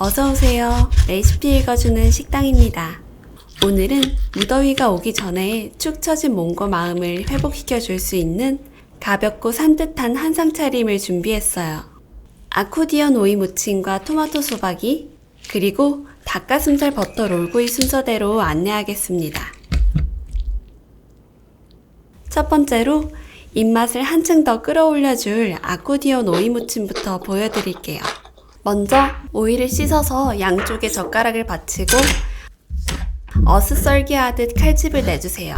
어서오세요. 레시피 읽어주는 식당입니다. 오늘은 무더위가 오기 전에 축 처진 몸과 마음을 회복시켜 줄 수 있는 가볍고 산뜻한 한상 차림을 준비했어요. 아코디언 오이 무침과 토마토 소박이, 그리고 닭가슴살 버터 롤구이 순서대로 안내하겠습니다. 첫 번째로 입맛을 한층 더 끌어올려줄 아코디언 오이 무침부터 보여드릴게요. 먼저 오이를 씻어서 양쪽에 젓가락을 받치고 어슷 썰기 하듯 칼집을 내주세요.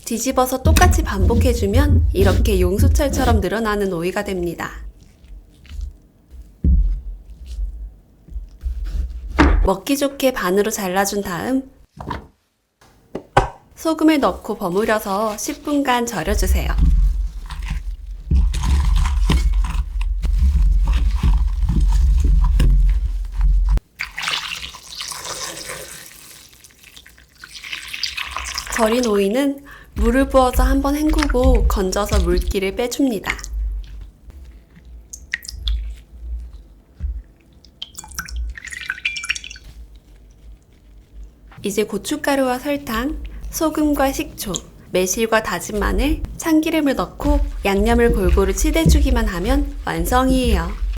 뒤집어서 똑같이 반복해주면 이렇게 용수철처럼 늘어나는 오이가 됩니다. 먹기 좋게 반으로 잘라준 다음 소금을 넣고 버무려서 10분간 절여주세요. 절인 오이는 물을 부어서 한번 헹구고 건져서 물기를 빼줍니다. 이제 고춧가루와 설탕, 소금과 식초, 매실과 다진 마늘, 참기름을 넣고 양념을 골고루 치대주기만 하면 완성이에요.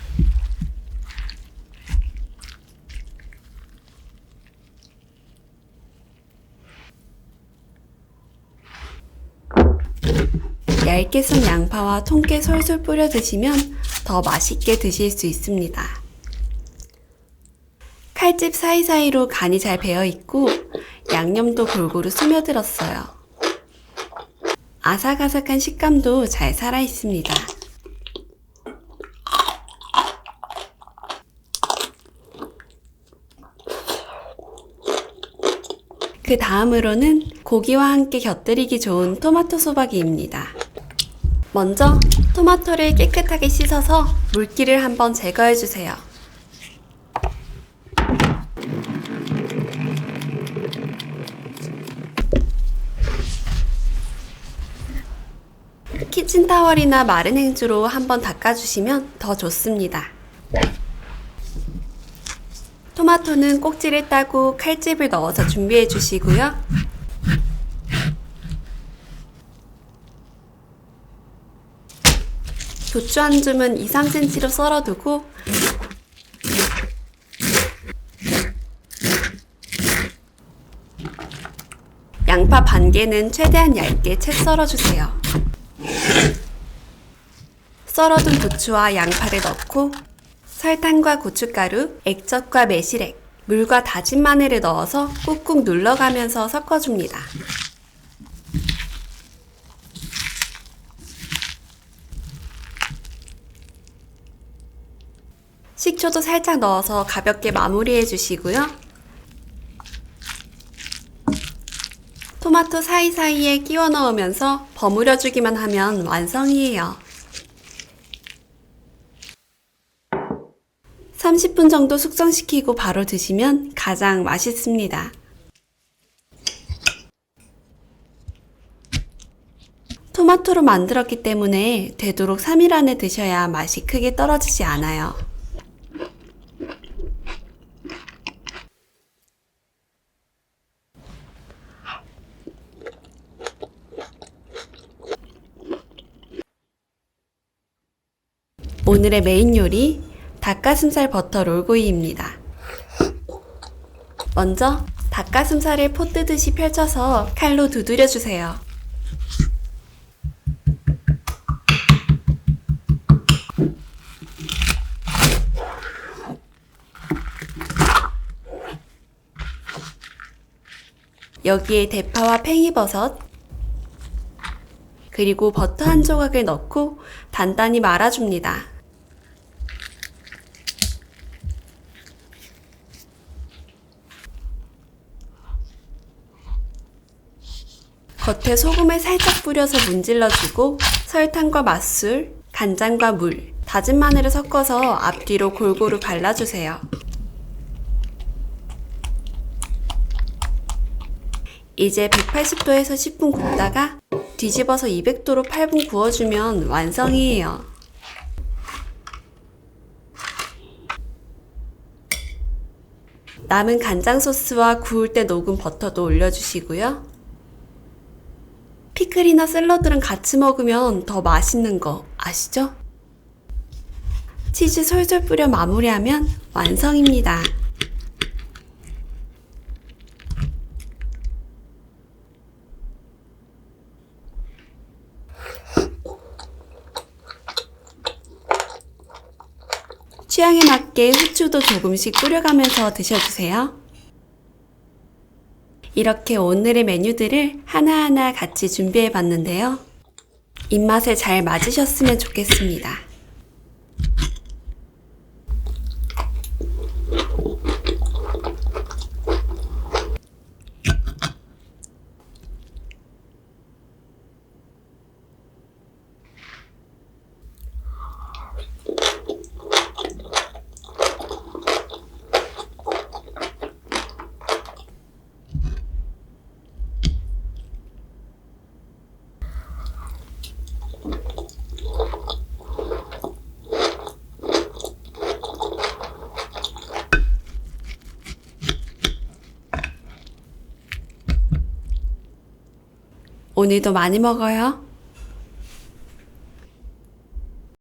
얇게 썬 양파와 통깨 솔솔 뿌려 드시면 더 맛있게 드실 수 있습니다. 칼집 사이사이로 간이 잘 배어 있고 양념도 골고루 스며들었어요. 아삭아삭한 식감도 잘 살아 있습니다. 그 다음으로는 고기와 함께 곁들이기 좋은 토마토 소박이입니다. 먼저 토마토를 깨끗하게 씻어서 물기를 한번 제거해주세요. 키친타월이나 마른 행주로 한번 닦아주시면 더 좋습니다. 토마토는 꼭지를 따고 칼집을 넣어서 준비해 주시고요. 부추 한 줌은 2~3cm로 썰어두고 양파 반 개는 최대한 얇게 채 썰어주세요. 썰어둔 부추와 양파를 넣고 설탕과 고춧가루, 액젓과 매실액, 물과 다진 마늘을 넣어서 꾹꾹 눌러가면서 섞어줍니다. 식초도 살짝 넣어서 가볍게 마무리해 주시고요. 토마토 사이사이에 끼워 넣으면서 버무려 주기만 하면 완성이에요. 30분 정도 숙성시키고 바로 드시면 가장 맛있습니다. 토마토로 만들었기 때문에 되도록 3일 안에 드셔야 맛이 크게 떨어지지 않아요. 오늘의 메인 요리 닭가슴살 버터 롤구이입니다. 먼저 닭가슴살을 포 뜨듯이 펼쳐서 칼로 두드려 주세요. 여기에 대파와 팽이버섯, 그리고 버터 한 조각을 넣고 단단히 말아줍니다. 겉에 소금을 살짝 뿌려서 문질러주고 설탕과 맛술, 간장과 물, 다진 마늘을 섞어서 앞뒤로 골고루 발라주세요. 이제 180도에서 10분 굽다가 뒤집어서 200도로 8분 구워주면 완성이에요. 남은 간장 소스와 구울 때 녹은 버터도 올려주시고요. 피클이나 샐러드랑 같이 먹으면 더 맛있는 거 아시죠? 치즈 솔솔 뿌려 마무리하면 완성입니다. 취향에 맞게 후추도 조금씩 뿌려가면서 드셔주세요. 이렇게 오늘의 메뉴들을 하나하나 같이 준비해 봤는데요. 입맛에 잘 맞으셨으면 좋겠습니다. 오늘도 많이 먹어요.